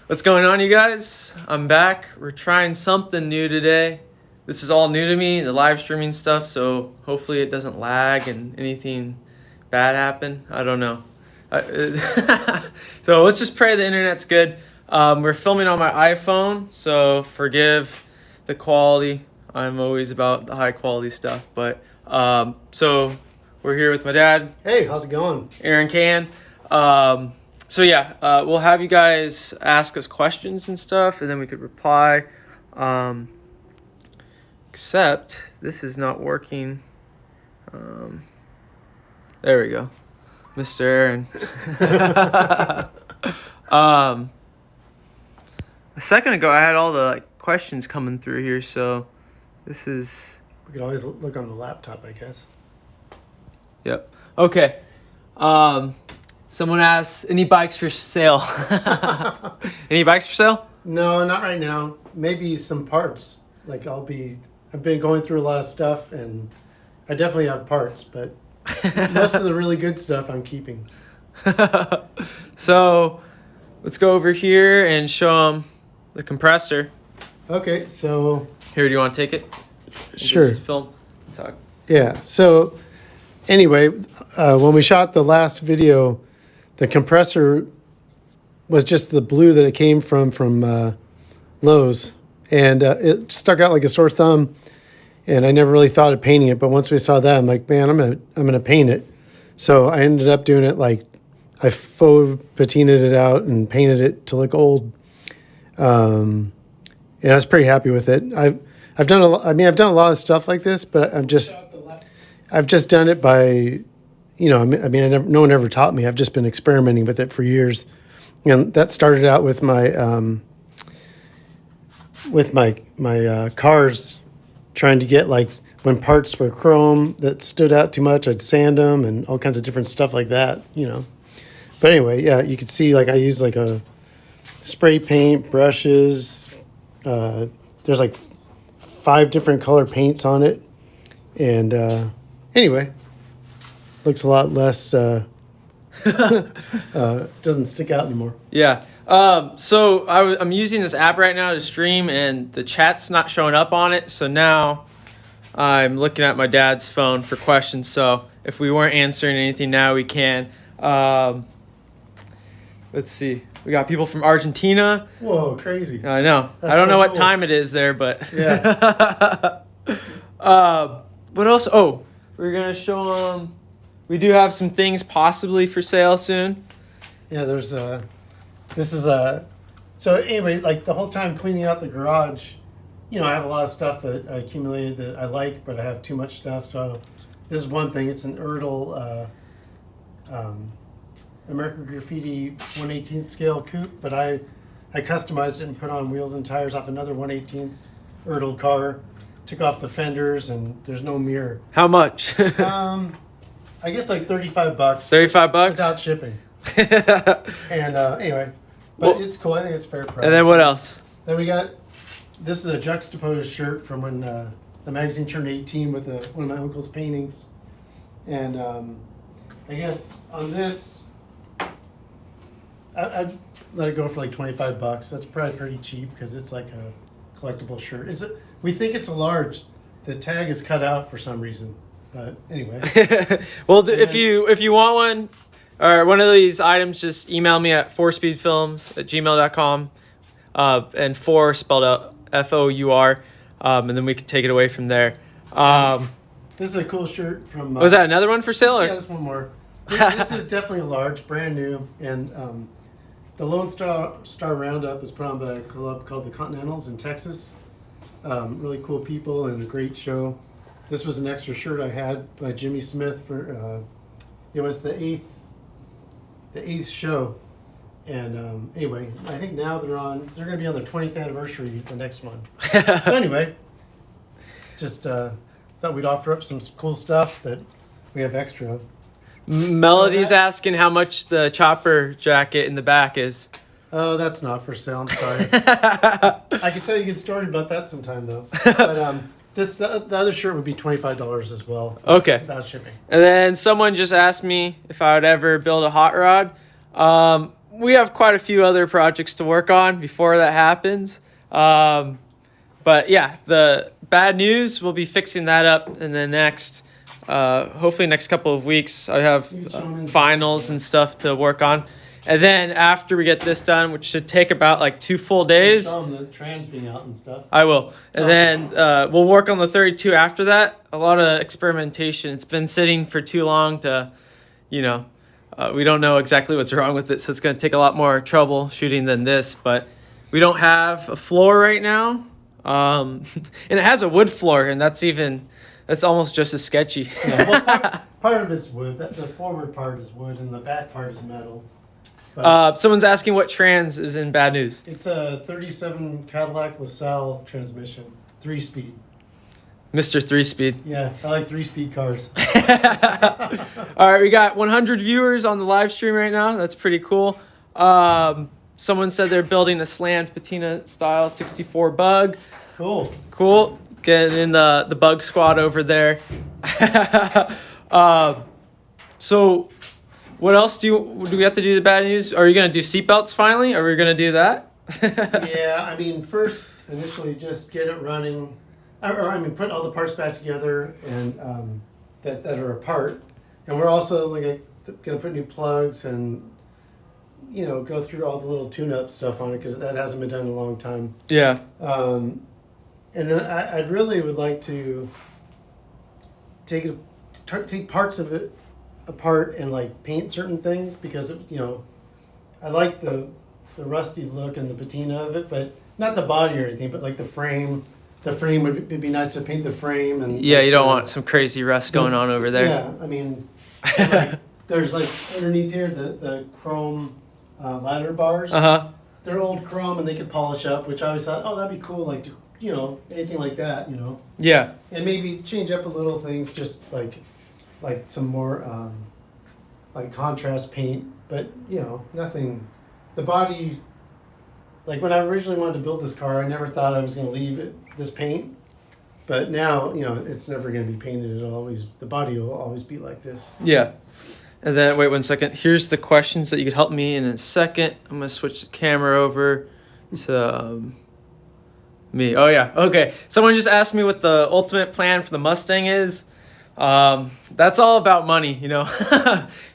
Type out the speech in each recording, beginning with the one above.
What's going on, you guys? I'm back. We're trying something new today. This is all new to me, the live streaming stuff, so hopefully it doesn't lag and anything bad happen. I don't know. So let's just pray the internet's good. We're filming on my iPhone, so forgive the quality. I'm always about the high quality stuff, but so we're here with my dad. Hey, how's it going? Aaron Can. We'll have you guys ask us questions and stuff, and then we could reply. Except this is not working. There we go, Mr. Aaron. A second ago, I had all the questions coming through here, so this is. We could always look on the laptop, I guess. Yep. Okay. Someone asks, any bikes for sale? Any bikes for sale? No, not right now. Maybe some parts. I've been going through a lot of stuff, and I definitely have parts, but most of the really good stuff I'm keeping. So let's go over here and show them the compressor. Okay, so... Here, do you want to take it? Sure. Just film and talk. Yeah, so anyway, when we shot the last video, the compressor was just the blue that it came from Lowe's, and it stuck out like a sore thumb, and I never really thought of painting it, but once we saw that, I'm like, man, I'm gonna paint it. So I ended up doing it like I faux patinaed it out and painted it to look old. And I was pretty happy with it. I've done a lot of stuff like this, but I've just done it by, no one ever taught me. I've just been experimenting with it for years, and that started out with my cars, trying to get like when parts were chrome that stood out too much, I'd sand them and all kinds of different stuff like that, But anyway, yeah, you could see like I use like a spray paint, brushes. There's like 5 different color paints on it, and anyway, looks a lot less. Doesn't stick out anymore. Yeah. So I'm using this app right now to stream, and the chat's not showing up on it. So now I'm looking at my dad's phone for questions. So if we weren't answering anything now, we can. Let's see. We got people from Argentina. Whoa, crazy. I know. I don't know what time it is there, but. Yeah. What else? Oh, we're going to show them. We do have some things possibly for sale soon. Yeah, so anyway, like the whole time cleaning out the garage, I have a lot of stuff that I accumulated that I like, but I have too much stuff. So this is one thing. It's an Erdl American Graffiti 1/18th scale coupe, but I customized it and put on wheels and tires off another 1/18th Erdl car, took off the fenders, and there's no mirror. How much? I guess like $35. $35? Without shipping. And anyway, but it's cool. I think it's fair price. And then what else? Then we got, this is a juxtaposed shirt from when the magazine turned 18 with one of my uncle's paintings. And I guess on this, I'd let it go for like $25. That's probably pretty cheap because it's like a collectible shirt. We think it's a large. The tag is cut out for some reason. But anyway. Well, if you want one or one of these items, just email me at fourspeedfilms@gmail.com, and 4 spelled out FOUR, and then we can take it away from there. This is a cool shirt from. Was that another one for sale? Yeah, there's one more. This is definitely a large, brand new, and the Lone Star Roundup is put on by a club called the Continentals in Texas. Really cool people and a great show. This was an extra shirt I had by Jimmy Smith for. It was the eighth show, and anyway, I think now they're going to be on their 20th anniversary, the next one. So anyway, just thought we'd offer up some cool stuff that we have extra of. Melody's asking how much the chopper jacket in the back is. Oh, that's not for sale. I'm sorry. I could tell you a good story about that sometime, though. But the other shirt would be $25 as well. Okay. Without shipping. And then someone just asked me if I would ever build a hot rod. we have quite a few other projects to work on before that happens. But yeah, the bad news, we'll be fixing that up in the next, hopefully next couple of weeks. I have finals and stuff to work on. And then after we get this done, which should take about like 2 full days. Show them the trans being out and stuff. I will. And then we'll work on the 32 after that. A lot of experimentation. It's been sitting for too long to, we don't know exactly what's wrong with it. So it's going to take a lot more troubleshooting than this. But we don't have a floor right now. And it has a wood floor, and that's almost just as sketchy. Yeah, well, part of it's wood. The forward part is wood, and the back part is metal. But someone's asking what trans is in bad news. it's a 37 Cadillac LaSalle transmission, 3-speed. Mr. 3-speed. Yeah, I like 3-speed cars. All right, we got 100 viewers on the live stream right now. That's pretty cool. Someone said they're building a slammed patina style 64 bug. Cool. Getting in the bug squad over there. So what else do we have to do the bad news? Are you going to do seatbelts finally? Are we going to do that? Yeah, I mean, first, initially, just get it running. Put all the parts back together and that are apart. And we're also going to put new plugs and, go through all the little tune-up stuff on it because that hasn't been done in a long time. Yeah. And then I really would like to take parts of it apart and like paint certain things because I like the rusty look and the patina of it, but not the body or anything, but like the frame. The frame would be nice to paint the frame and yeah, you don't want some crazy rust going on over there. Yeah, I mean, there's like underneath here the chrome ladder bars. They're old chrome and they could polish up, which I always thought, oh, that'd be cool, like anything like that, Yeah. And maybe change up a little things, just like some more like contrast paint, but nothing. The body, like when I originally wanted to build this car, I never thought I was going to leave this paint, but now it's never going to be painted. The body will always be like this. Yeah. And then wait 1 second. Here's the questions that you could help me in a second. I'm gonna switch the camera over to me. Oh yeah. Okay. Someone just asked me what the ultimate plan for the Mustang is. That's all about money,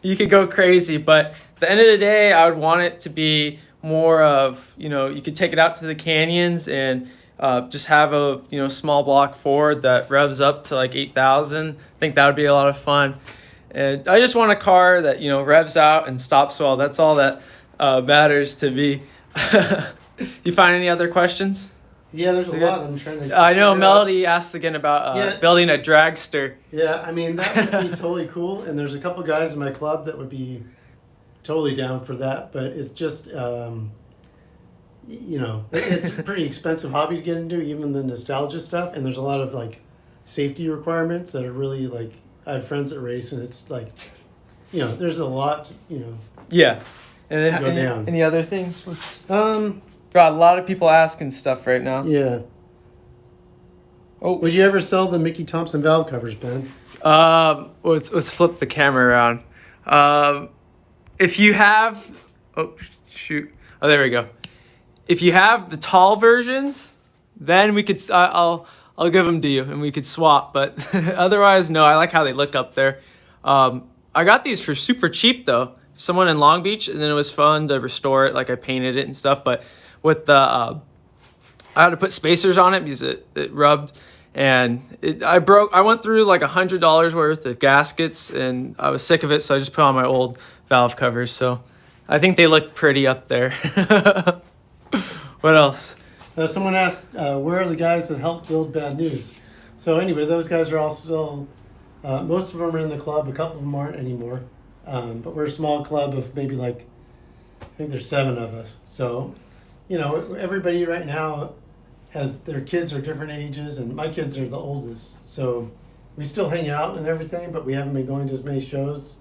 You could go crazy, but at the end of the day, I would want it to be more of, you could take it out to the canyons and just have a, small block Ford that revs up to like 8,000. I think that would be a lot of fun. And I just want a car that, revs out and stops well. That's all that matters to me. You find any other questions? Yeah, there's a lot. I'm trying to. I know Melody asked again about building a dragster. Yeah, I mean, that would be totally cool. And there's a couple guys in my club that would be totally down for that. But it's just, it's a pretty expensive hobby to get into, even the nostalgia stuff. And there's a lot of like safety requirements that are really like, I have friends that race and it's like, there's a lot, Yeah. And then, to go down. Any other things? Got a lot of people asking stuff right now. Yeah. Oh. Would you ever sell the Mickey Thompson valve covers, Ben? Let's flip the camera around. If you have, there we go. If you have the tall versions, then we could. I'll give them to you and we could swap. But otherwise, no. I like how they look up there. I got these for super cheap though. Someone in Long Beach, and then it was fun to restore it. Like I painted it and stuff, but with the I had to put spacers on it because it rubbed, and I went through like $100 worth of gaskets, and I was sick of it, so I just put on my old valve covers. So I think they look pretty up there. What else? Someone asked, where are the guys that helped build Bad News? So anyway, those guys are all still. Most of them are in the club. A couple of them aren't anymore. But we're a small club of maybe like, I think there's 7 of us. So, everybody right now has their kids are different ages, and my kids are the oldest. So we still hang out and everything, but we haven't been going to as many shows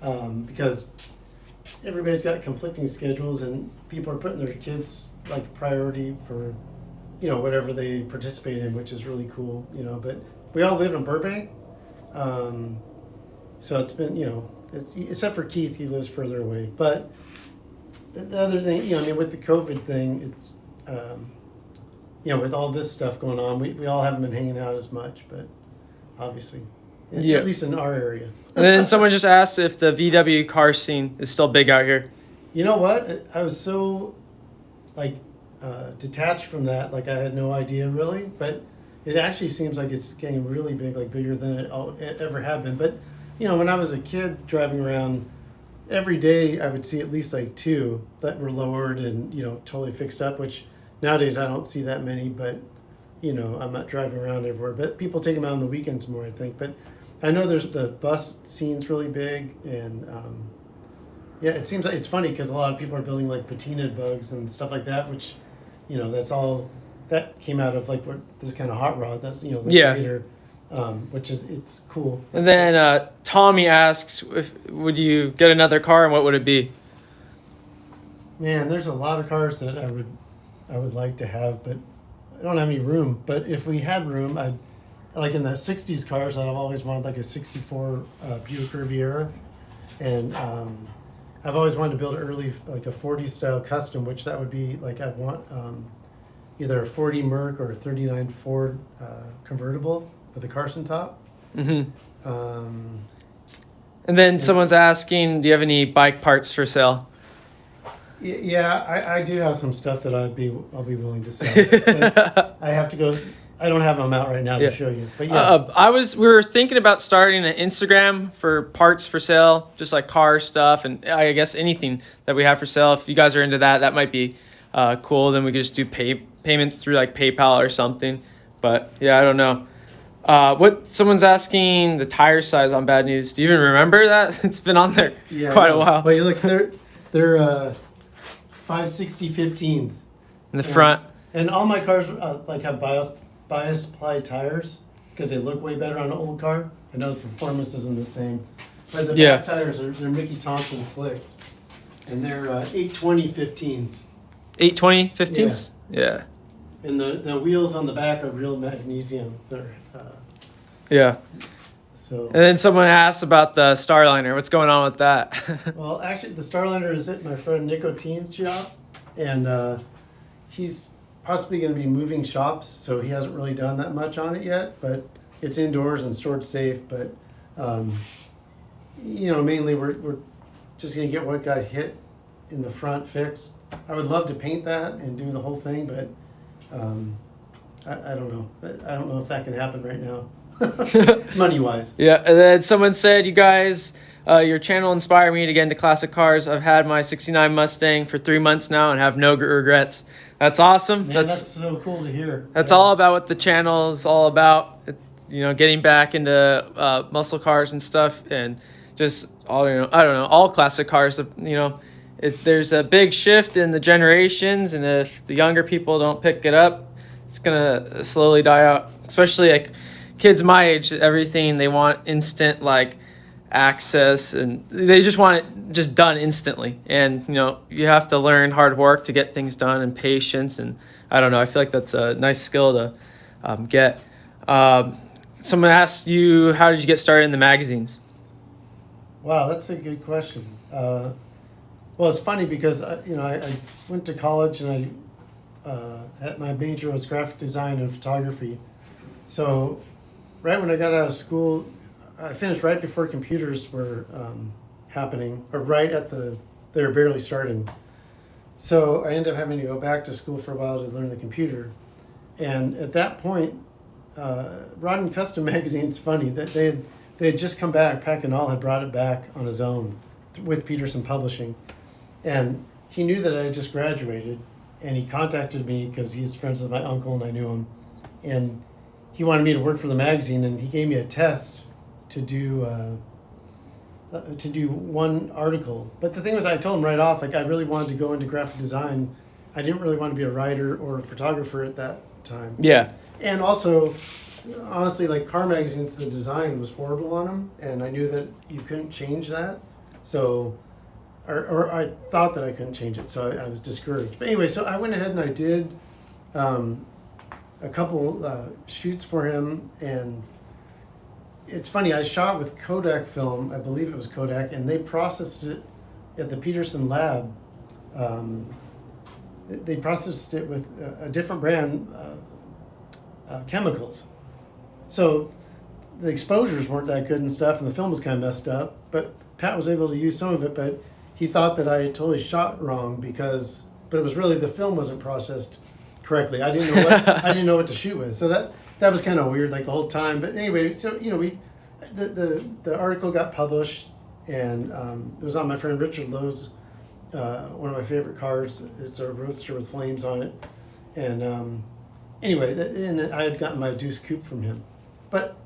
because everybody's got conflicting schedules, and people are putting their kids like priority for, whatever they participate in, which is really cool, But we all live in Burbank, so it's been, except for Keith, he lives further away. But the other thing, I mean, with the COVID thing, it's, with all this stuff going on, we all haven't been hanging out as much, but obviously, Yeah. at least in our area. And then someone just asked if the VW car scene is still big out here. You know what? I was so, detached from that, I had no idea really, but it actually seems like it's getting really big, bigger than it ever had been. But, when I was a kid driving around, every day I would see at least 2 that were lowered and, totally fixed up, which nowadays I don't see that many, but, I'm not driving around everywhere. But people take them out on the weekends more, I think. But I know there's the bus scene's really big, and it seems like it's funny because a lot of people are building patina bugs and stuff like that, which, that's all that came out of what this kind of hot rod. That's later, which is it's cool. And then Tommy asks, would you get another car and what would it be? Man, there's a lot of cars that I would like to have, but I don't have any room. But if we had room, I'd in the '60s cars. I've always wanted a '64 Buick Riviera, and I've always wanted to build early a 40 style custom, which that would be I'd want either a 40 Merc or a 39 Ford convertible with a Carson top. Mm-hmm. And then someone's asking, do you have any bike parts for sale? Yeah, I do have some stuff that I'll be willing to sell. But I have to go. I don't have them out right now to show you. But yeah, we were thinking about starting an Instagram for parts for sale, just car stuff, and I guess anything that we have for sale. If you guys are into that, that might be cool. Then we could just do payments through PayPal or something. But yeah, I don't know. What someone's asking the tire size on Bad News. Do you even remember that? It's been on there quite a while. Well, you look, they're 560 15s in the front. And all my cars have bias ply tires because they look way better on an old car. I know the performance isn't the same, but the back tires they're Mickey Thompson slicks, and they're 820 15s. 820 15s. Yeah. And the wheels on the back are real magnesium. They're yeah. So. And then someone asked about the Starliner. What's going on with that? Well, actually, the Starliner is at my friend Nicotine's shop, and he's possibly going to be moving shops, so he hasn't really done that much on it yet. But it's indoors and stored safe. But mainly we're just going to get what got hit in the front fixed. I would love to paint that and do the whole thing, but I don't know. I don't know if that can happen right now. Money wise. Yeah, and then someone said, you guys, your channel inspired me to get into classic cars. I've had my '69 Mustang for 3 months now and have no regrets. That's awesome. Man, that's so cool to hear. That's all about what the channel is all about. Getting back into muscle cars and stuff, and just all I don't know, all classic cars. There's a big shift in the generations, and if the younger people don't pick it up, it's gonna slowly die out. Especially kids my age, everything they want instant access, and they just want it just done instantly. And you have to learn hard work to get things done and patience. And I don't know, I feel like that's a nice skill to get. Someone asked you, how did you get started in the magazines? Wow, that's a good question. Well, it's funny because I went to college and my major was graphic design and photography. So right when I got out of school, I finished right before computers were happening, or they were barely starting. So I ended up having to go back to school for a while to learn the computer. And at that point, Rod and Custom magazine's funny that they had just come back. Pack and All had brought it back on his own with Peterson Publishing, and he knew that I had just graduated, and he contacted me because he's friends with my uncle and I knew him, and he wanted me to work for the magazine, and he gave me a test to do one article. But the thing was, I told him right off, I really wanted to go into graphic design. I didn't really want to be a writer or a photographer at that time. Yeah. And also, honestly, car magazines, the design was horrible on them, and I knew that you couldn't change that. So, or I thought that I couldn't change it, so I was discouraged. But anyway, so I went ahead and I did a couple shoots for him, and it's funny, I shot with Kodak film, I believe it was Kodak, and they processed it at the Peterson lab they processed it with a different brand chemicals. So the exposures weren't that good and stuff, and the film was kind of messed up. But Pat was able to use some of it, but he thought that I had totally shot wrong but it was really the film wasn't processed correctly. I didn't know what to shoot with. So that was kind of weird, like the whole time. But anyway, so the article got published, and it was on my friend Richard Lowe's, one of my favorite cars. It's a Roadster with flames on it, and anyway, and I had gotten my Deuce Coupe from him. But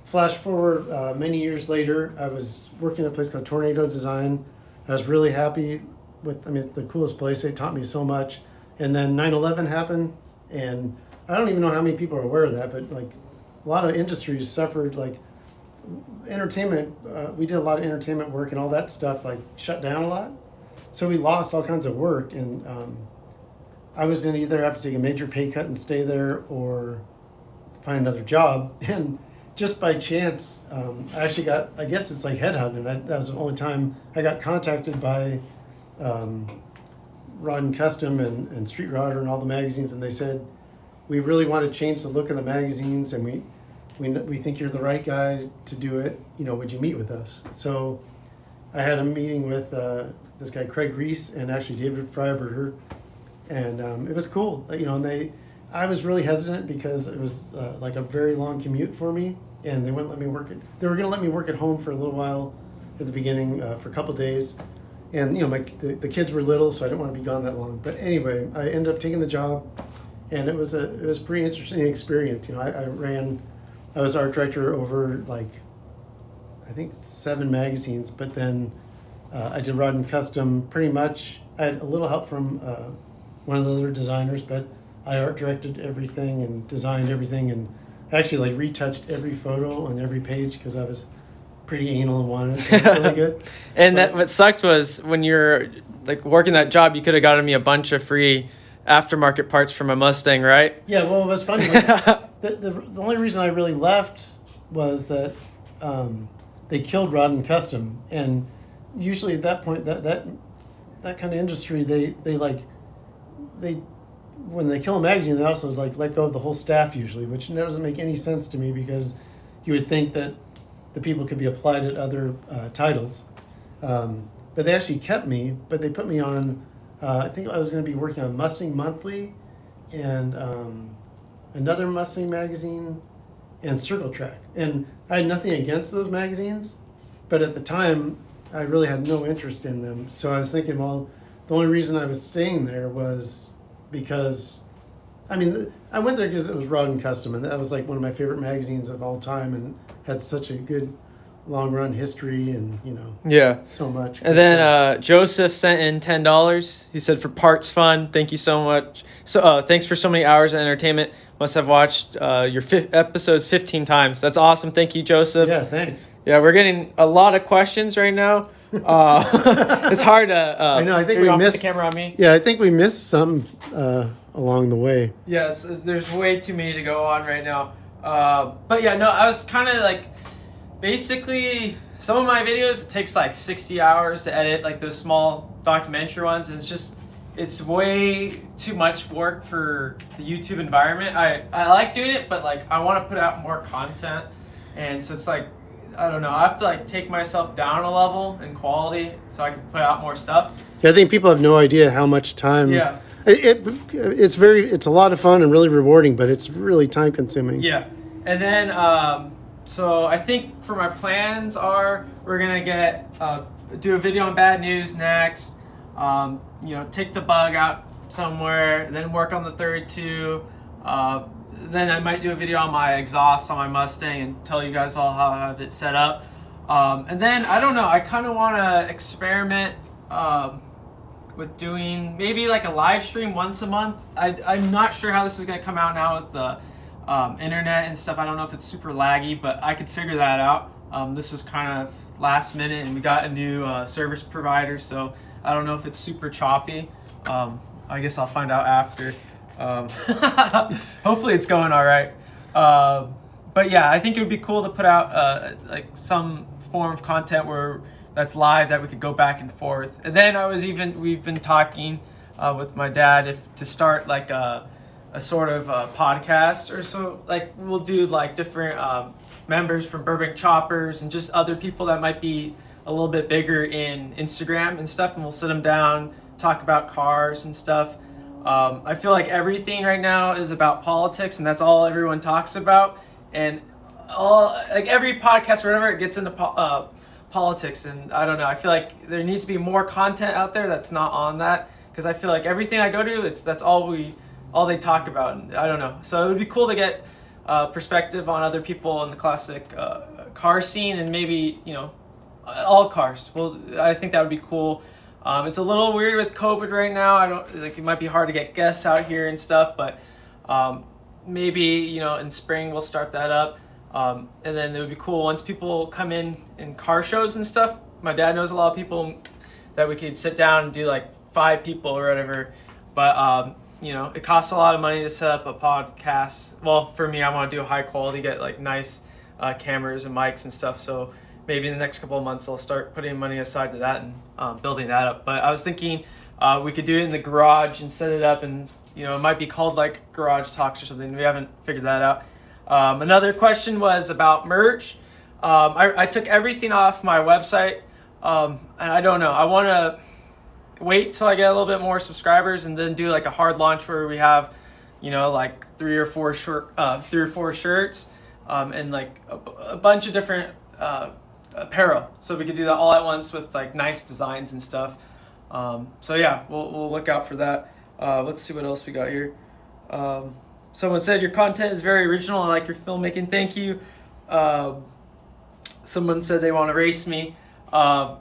flash forward many years later, I was working at a place called Tornado Design. I was really happy with, the coolest place. They taught me so much. And then 9/11 happened, and I don't even know how many people are aware of that, but like a lot of industries suffered, like entertainment. We did a lot of entertainment work, and all that stuff like shut down a lot. So we lost all kinds of work, and I was going to either have to take a major pay cut and stay there or find another job. And just by chance, I actually got, I guess it's like headhunting. That was the only time I got contacted by Rod and Custom and Street Rodder and all the magazines, and they said, we really want to change the look of the magazines, and we think you're the right guy to do it. Would you meet with us? So I had a meeting with this guy Craig Reese and actually David Freiberger, and it was cool. And I was really hesitant because it was like a very long commute for me, and they wouldn't let me work it. They were going to let me work at home for a little while at the beginning for a couple days, and the kids were little, so I didn't want to be gone that long. But anyway, I ended up taking the job, and it was a pretty interesting experience. I was art director over I think 7 magazines, but then I did Rod and Custom pretty much. I had a little help from one of the other designers, but I art directed everything and designed everything, and actually retouched every photo on every page because I was pretty anal and wanted it to look really good. And what sucked was when you're working that job, you could have gotten me a bunch of free aftermarket parts for my Mustang, right? Yeah, well, it was funny. The only reason I really left was that they killed Rod and Custom, and usually at that point, that kind of industry, they when they kill a magazine, they also let go of the whole staff usually, which doesn't make any sense to me because you would think that the people could be applied at other titles. But they actually kept me, but they put me on, I think I was going to be working on Mustang Monthly and another Mustang magazine and Circle Track. And I had nothing against those magazines, but at the time, I really had no interest in them. So I was thinking, well, the only reason I was staying there was because, I went there because it was Rod and Custom, and that was one of my favorite magazines of all time, and had such a good long run history, and so much. And then Joseph sent in $10. He said, for parts fun, thank you so much. So thanks for so many hours of entertainment. Must have watched your episodes 15 times. That's awesome. Thank you, Joseph. Yeah, thanks. Yeah, we're getting a lot of questions right now. It's hard to. I know. I think we missed the camera on me. Yeah, I think we missed some along the way. Yes, there's way too many to go on right now. But yeah, no, I was kind of basically some of my videos, it takes 60 hours to edit, those small documentary ones, and it's way too much work for the YouTube environment. I like doing it, but I want to put out more content, and so it's I don't know, I have to take myself down a level in quality so I can put out more stuff. Yeah, I think people have no idea how much time. Yeah. It's a lot of fun and really rewarding, but it's really time consuming. Yeah. And then so I think for my plans are we're gonna do a video on bad news next. Take the bug out somewhere, then work on the third two. Then I might do a video on my exhaust on my Mustang and tell you guys all how I have it set up. And then I don't know, I kind of want to experiment with doing maybe a live stream once a month. I'm not sure how this is going to come out now with the internet and stuff. I don't know if it's super laggy, but I could figure that out. This was kind of last minute, and we got a new service provider, so I don't know if it's super choppy. I guess I'll find out after. Hopefully it's going all right. But yeah, I think it would be cool to put out some form of content where that's live that we could go back and forth. And then we've been talking with my dad if to start like a sort of podcast or so. Like we'll do like different members from Burbank Choppers and just other people that might be a little bit bigger in Instagram and stuff, and we'll sit them down, talk about cars and stuff. I feel like everything right now is about politics, and that's all everyone talks about. And like every podcast or whatever, it gets into politics, and I don't know. I feel like there needs to be more content out there that's not on that, because I feel like everything I go to, that's all they talk about. And I don't know. So it would be cool to get perspective on other people in the classic car scene, and maybe all cars. Well, I think that would be cool. It's a little weird with COVID right now. It might be hard to get guests out here and stuff, but maybe in spring we'll start that up. And then it would be cool once people come in car shows and stuff. My dad knows a lot of people that we could sit down and do like 5 people or whatever. But it costs a lot of money to set up a podcast. Well, for me, I want to do high quality, get like nice cameras and mics and stuff. So maybe in the next couple of months I'll start putting money aside to that and building that up. But I was thinking we could do it in the garage and set it up, and it might be called like Garage Talks or something. We haven't figured that out. Another question was about merch. I took everything off my website, and I don't know. I want to wait till I get a little bit more subscribers and then do like a hard launch where we have, like 3 or 4 shirts, and like a bunch of different apparel. So we could do that all at once with like nice designs and stuff. So yeah, we'll look out for that. Let's see what else we got here. Someone said your content is very original. I like your filmmaking. Thank you. Someone said they want to race me. I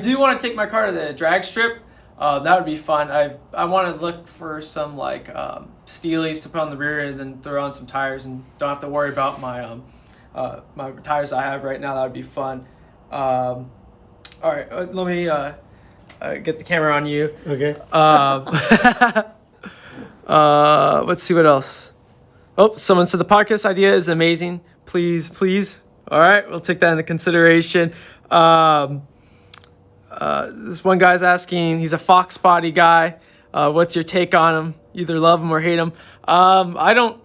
do want to take my car to the drag strip. That would be fun. I want to look for some like steelies to put on the rear and then throw on some tires, and don't have to worry about my my tires I have right now. That would be fun. All right, let me get the camera on you. Okay. Let's see what else. Oh, someone said the podcast idea is amazing. Please. All right, we'll take that into consideration. This one guy's asking, he's a Fox body guy. What's your take on him? Either love him or hate him. I don't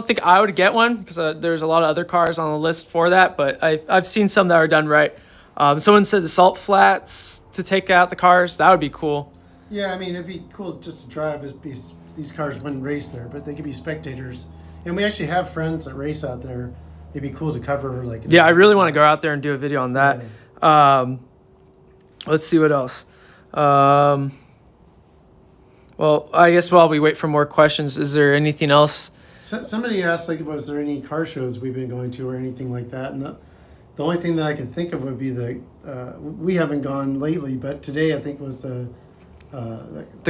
think I would get one, because there's a lot of other cars on the list for that, but I've seen some that are done right. Someone said the salt flats to take out the cars. That would be cool. Yeah, I mean, it'd be cool just to drive. These cars wouldn't race there, but they could be spectators. And we actually have friends that race out there. It'd be cool to cover. Yeah, I really want to go out there and do a video on that. Yeah. Let's see what else. Well, I guess while we wait for more questions, is there anything else? Somebody asked, was there any car shows we've been going to or anything like that? And the only thing that I can think of would be we haven't gone lately, but today I think was the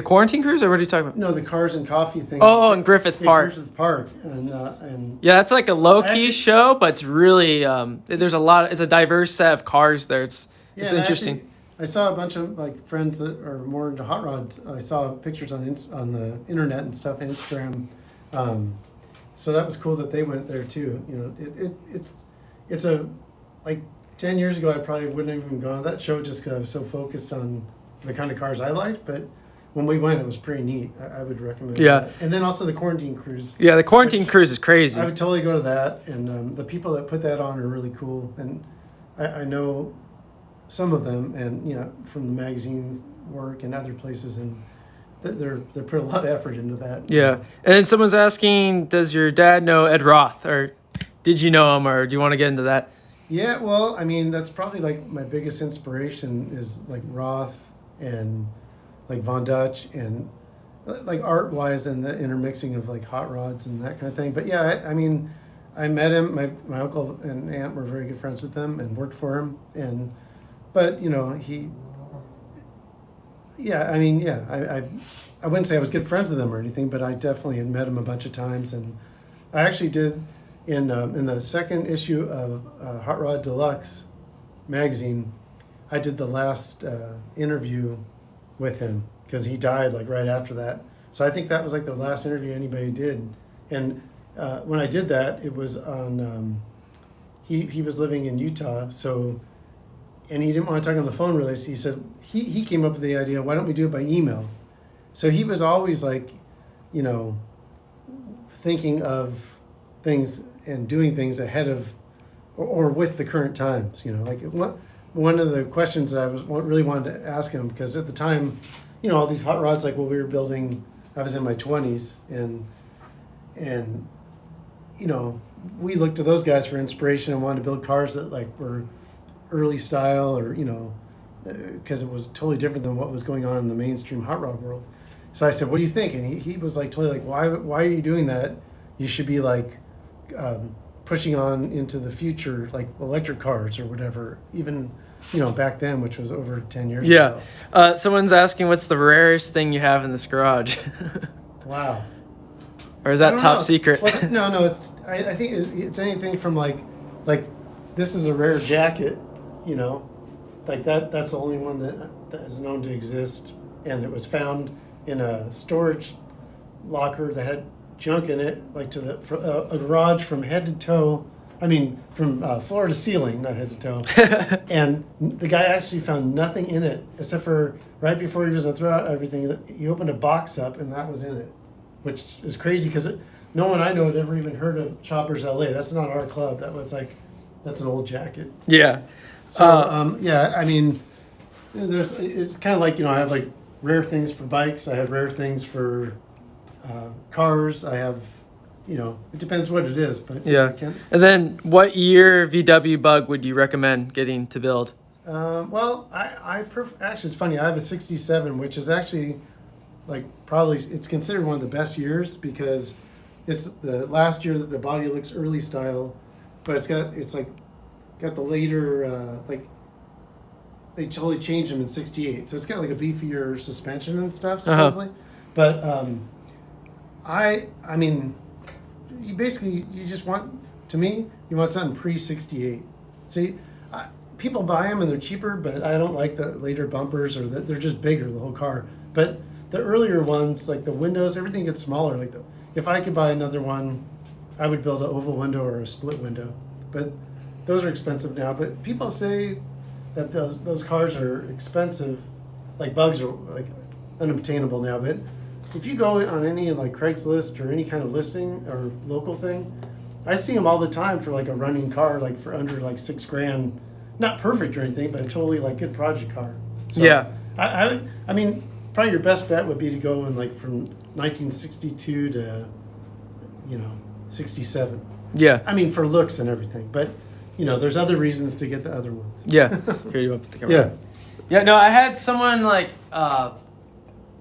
quarantine cruise, or what are you talking about? No, the Cars and Coffee thing. Oh, in Griffith Park. Griffith Park, and yeah, it's like a low key show, but it's really there's a lot. It's a diverse set of cars there. It's interesting. I saw a bunch of friends that are more into hot rods. I saw pictures on the internet and stuff, Instagram. So that was cool that they went there too. It's a 10 years ago I probably wouldn't have even gone to that show just because I was so focused on the kind of cars I liked. But when we went, it was pretty neat. I would recommend that. And then also the quarantine cruise. Yeah, the quarantine cruise is crazy. I would totally go to that. And the people that put that on are really cool. And I know some of them, and from the magazine work and other places, and they're put a lot of effort into that. Yeah. And then someone's asking, does your dad know Ed Roth, or did you know him, or do you want to get into that? Yeah, well, I mean, that's probably my biggest inspiration is Roth and Von Dutch, and art wise, and the intermixing of hot rods and that kind of thing. But yeah, I mean, I met him. My uncle and aunt were very good friends with him and worked for him. But I wouldn't say I was good friends with him or anything, but I definitely had met him a bunch of times. And I actually did in the second issue of Hot Rod Deluxe magazine, I did the last interview with him because he died right after that. So I think that was the last interview anybody did. And when I did that, it was on he was living in Utah, so and he didn't want to talk on the phone really. So he said he came up with the idea, why don't we do it by email? So he was always like, you know, thinking of things and doing things ahead of or with the current times. You know, like one of the questions that I really wanted to ask him, because at the time, you know, all these hot rods, like when we were building, I was in my 20s, and you know, we looked to those guys for inspiration and wanted to build cars that like were early style, or, you know, because it was totally different than what was going on in the mainstream hot rod world. So I said, what do you think? And he was like totally like, why are you doing that? You should be like pushing on into the future, like electric cars or whatever, even, you know, back then, which was over 10 years ago. Someone's asking, what's the rarest thing you have in this garage? Wow. Or is that top secret? Well, no, I think it's anything from like this is a rare jacket, you know, like that's the only one that is known to exist, and it was found in a storage locker that had junk in it, like to a garage from head to toe. I mean, from floor to ceiling, not head to toe. And the guy actually found nothing in it except for right before he was gonna throw out everything, he opened a box up and that was in it, which is crazy because no one I know had ever even heard of Choppers LA. That's not our club. That's an old jacket. Yeah. So yeah, I mean, it's kind of like, you know, I have like rare things for bikes. I have rare things for cars. I have, you know, it depends what it is, but yeah. And then, what year VW Bug would you recommend getting to build? Well, actually, it's funny. I have a '67, which is actually like probably it's considered one of the best years because it's the last year that the body looks early style, but it's got the later like they totally changed them in '68, so it's got like a beefier suspension and stuff supposedly. But I mean, you just want, to me, you want something pre-'68. See, people buy them and they're cheaper, but I don't like the later bumpers, or they're just bigger, the whole car. But the earlier ones, like the windows, everything gets smaller. Like if I could buy another one, I would build an oval window or a split window. But those are expensive now. But people say that those cars are expensive, like Bugs are like unobtainable now. But if you go on any like Craigslist or any kind of listing or local thing, I see them all the time for like a running car, like for under like $6,000. Not perfect or anything, but a totally like good project car. So yeah. I mean, probably your best bet would be to go in like from 1962 to, you know, 67. Yeah. I mean, for looks and everything, but you know, there's other reasons to get the other ones. Yeah. Here you go. Put the camera. Yeah. Yeah. No, I had someone like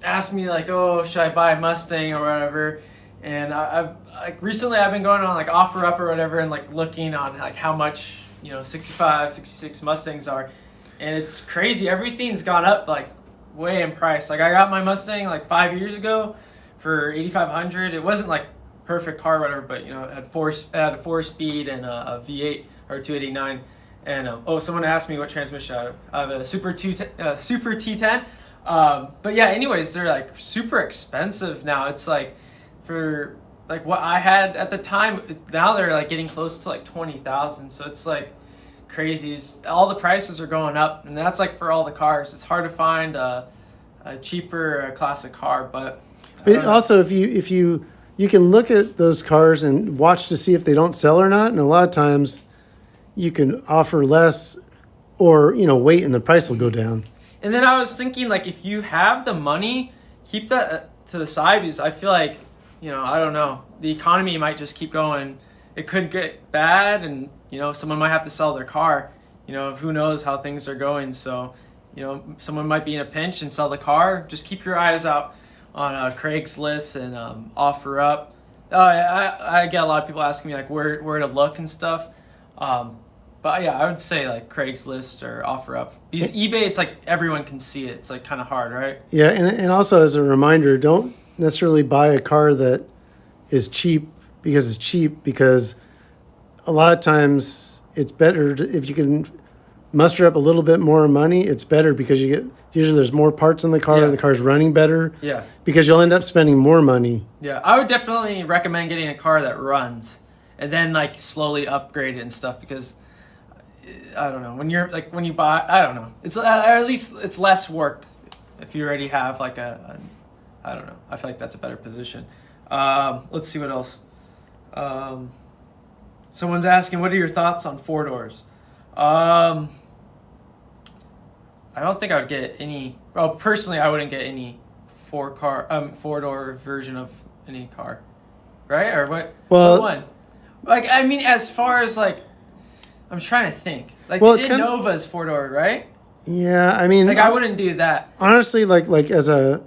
ask me like, oh, should I buy a Mustang or whatever? And I've like recently I've been going on like OfferUp or whatever and like looking on like how much, you know, 65, 66 Mustangs are, and it's crazy. Everything's gone up like way in price. Like I got my Mustang like 5 years ago for $8,500. It wasn't like perfect car or whatever, but you know, it had a 4-speed and a V8 or 289. And someone asked me what transmission I have a Super T10. But yeah, anyways, they're like super expensive now. It's like for like what I had at the time, now they're like getting close to like 20,000. So it's like crazy. All the prices are going up, and that's like for all the cars. It's hard to find a cheaper classic car, but also if you can look at those cars and watch to see if they don't sell or not, and a lot of times you can offer less, or you know, wait and the price will go down. And then I was thinking, like, if you have the money, keep that to the side, because I feel like, you know, I don't know, the economy might just keep going. It could get bad, and, you know, someone might have to sell their car. You know, who knows how things are going. So, you know, someone might be in a pinch and sell the car. Just keep your eyes out on Craigslist and OfferUp. I get a lot of people asking me, like, where to look and stuff. But yeah, I would say like Craigslist or OfferUp. Because eBay, it's like everyone can see it. It's like kind of hard, right? Yeah, and also as a reminder, don't necessarily buy a car that is cheap because it's cheap, because a lot of times it's better if you can muster up a little bit more money. It's better because usually there's more parts in the car. Yeah. The car's running better. Yeah. Because you'll end up spending more money. Yeah, I would definitely recommend getting a car that runs and then like slowly upgrade it and stuff, because I don't know, when you're like, when you buy, I don't know, it's at least it's less work if you already have like I don't know, I feel like that's a better position. Let's see what else. Someone's asking, what are your thoughts on four doors? I don't think I would get any. Well, personally, I wouldn't get any four door version of any car, right? Or what? Well, what one? Like, I mean, as far as like, I'm trying to think. Like, well, they did Nova's four door, right? Yeah, I mean, Like, I wouldn't do that. Honestly, like as a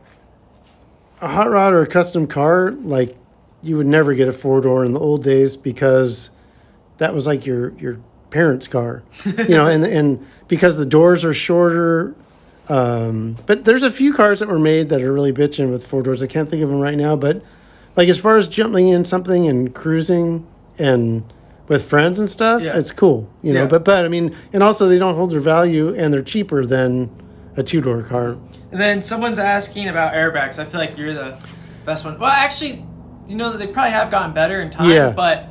hot rod or a custom car, like you would never get a four door in the old days because that was like your parents' car, and because the doors are shorter. But there's a few cars that were made that are really bitching with four doors. I can't think of them right now, but like as far as jumping in something and cruising and with friends and stuff, it's cool, Yeah. But I mean, and also they don't hold their value and they're cheaper than a two-door car. And then someone's asking about airbags. I feel like you're the best one. Well, actually, they probably have gotten better in time, but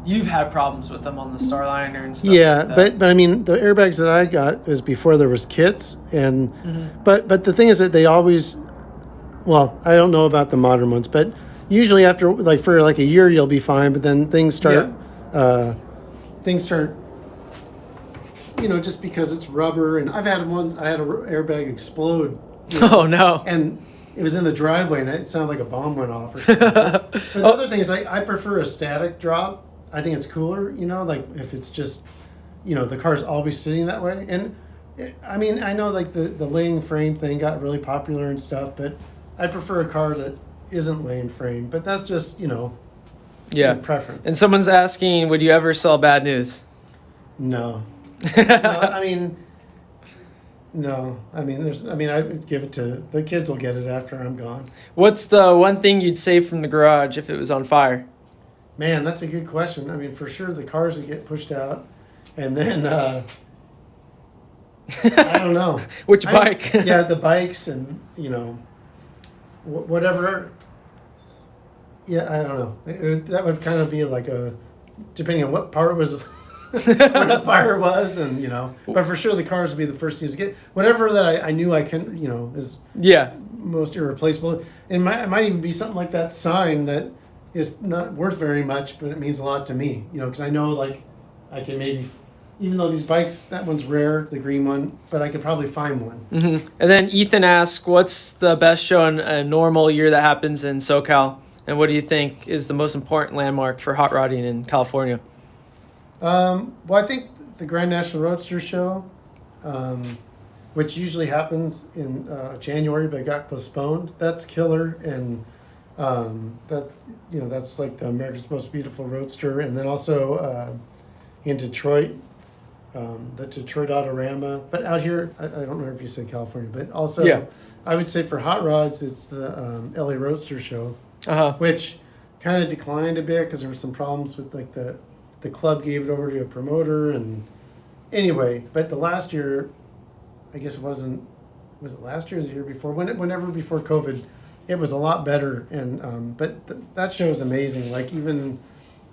you've had problems with them on the Starliner and stuff. Yeah, like that. but I mean, the airbags that I got was before there was kits, and but the thing is that they always, well, I don't know about the modern ones, but usually after for a year you'll be fine, but then things start, just because it's rubber, and I had an airbag explode. Oh no! And it was in the driveway, and it sounded like a bomb went off or something. But the other thing is, I prefer a static drop. I think it's cooler, like if it's just, the car's always sitting that way. And I mean, I know like the laying frame thing got really popular and stuff, but I prefer a car that isn't laying frame. But that's just, preference. And someone's asking, would you ever sell Bad News? No. I mean, I would give it to the kids. Will get it after I'm gone. What's the one thing you'd save from the garage if it was on fire? Man, that's a good question. I mean, for sure the cars would get pushed out, and then I don't know. Which bike? Yeah, the bikes and whatever. Yeah, I don't know. That would kind of be like depending on what part was. Where the fire was, and but for sure the cars would be the first things to get. Whatever that I knew I can, is most irreplaceable. It might even be something like that sign that is not worth very much, but it means a lot to me. Because I know I can maybe, even though these bikes, that one's rare, the green one, but I could probably find one. Mm-hmm. And then Ethan asks, what's the best show in a normal year that happens in SoCal, and what do you think is the most important landmark for hot rodding in California? Well, I think the Grand National Roadster Show, which usually happens in January, but got postponed. That's killer, and that's like the America's Most Beautiful Roadster, and then also in Detroit, the Detroit Autorama. But out here, I don't know if you said California, but also I would say for hot rods, it's the LA Roadster Show, which kind of declined a bit because there were some problems with the club gave it over to a promoter, and anyway, but the last year, I guess was it last year or the year before? Whenever before COVID, it was a lot better, and but that show is amazing. Like even,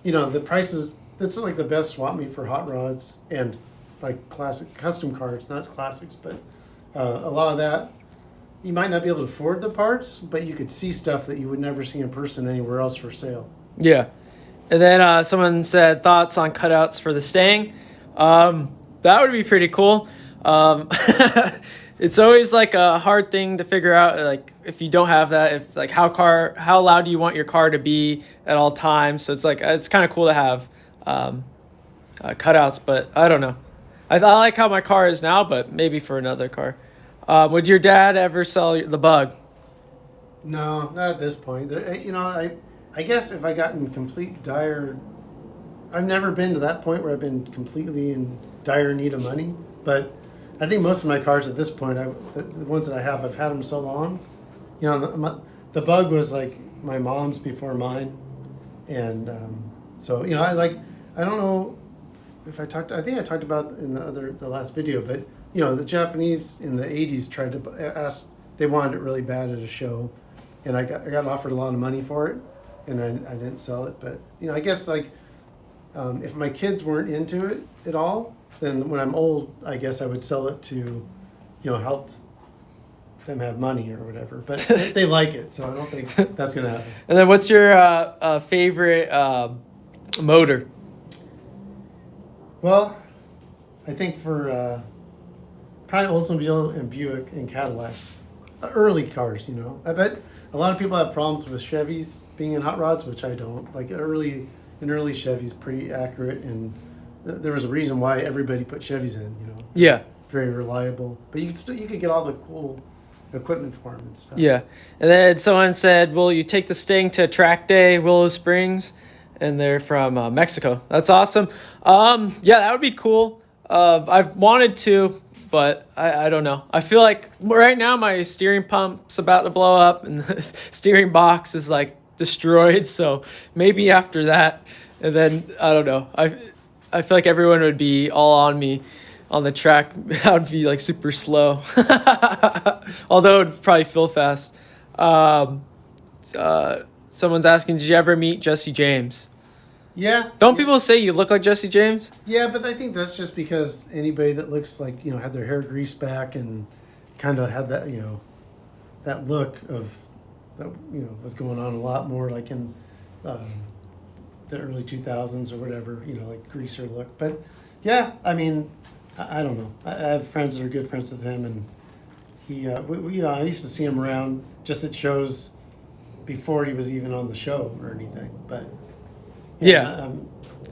the prices. That's like the best swap meet for hot rods and like classic custom cars, not classics, but a lot of that. You might not be able to afford the parts, but you could see stuff that you would never see in person anywhere else for sale. Yeah. And then someone said thoughts on cutouts for the Stang. That would be pretty cool. It's always like a hard thing to figure out, like if you don't have that, if like how loud do you want your car to be at all times? So it's kind of cool to have cutouts, but I don't know. I like how my car is now, but maybe for another car. Would your dad ever sell the Bug? No, not at this point. I guess if I got in complete dire, I've never been to that point where I've been completely in dire need of money. But I think most of my cars at this point, the ones that I have, I've had them so long. The Bug was like my mom's before mine, and so I don't know if I think I talked about in the last video, but the Japanese in the 80s tried to ask, they wanted it really bad at a show, and I got offered a lot of money for it. And I didn't sell it, but I guess if my kids weren't into it at all, then when I'm old, I guess I would sell it to, help them have money or whatever. But they like it, so I don't think that's gonna happen. And then what's your favorite motor? Well, I think for probably Oldsmobile and Buick and Cadillac, early cars. I bet a lot of people have problems with Chevys being in hot rods, which I don't. Like an early Chevy's pretty accurate, and there was a reason why everybody put Chevys in. Yeah. Very reliable, but you could get all the cool equipment for them and stuff. Yeah. And then someone said, "Will you take the Sting to track day, Willow Springs?" And they're from Mexico. That's awesome. Yeah, that would be cool. I've wanted to, but I don't know. I feel like right now my steering pump's about to blow up and the steering box is like destroyed. So maybe after that, and then I don't know. I feel like everyone would be all on me on the track. I would be like super slow, although it would probably feel fast. Someone's asking, did you ever meet Jesse James? Yeah. Don't people say you look like Jesse James? Yeah, but I think that's just because anybody that looks like, had their hair greased back and kind of had that, that look of, that, was going on a lot more like in the early 2000s or whatever, like greaser look. But yeah, I mean, I don't know. I have friends that are good friends with him, and he, I used to see him around just at shows before he was even on the show or anything. But yeah. I don't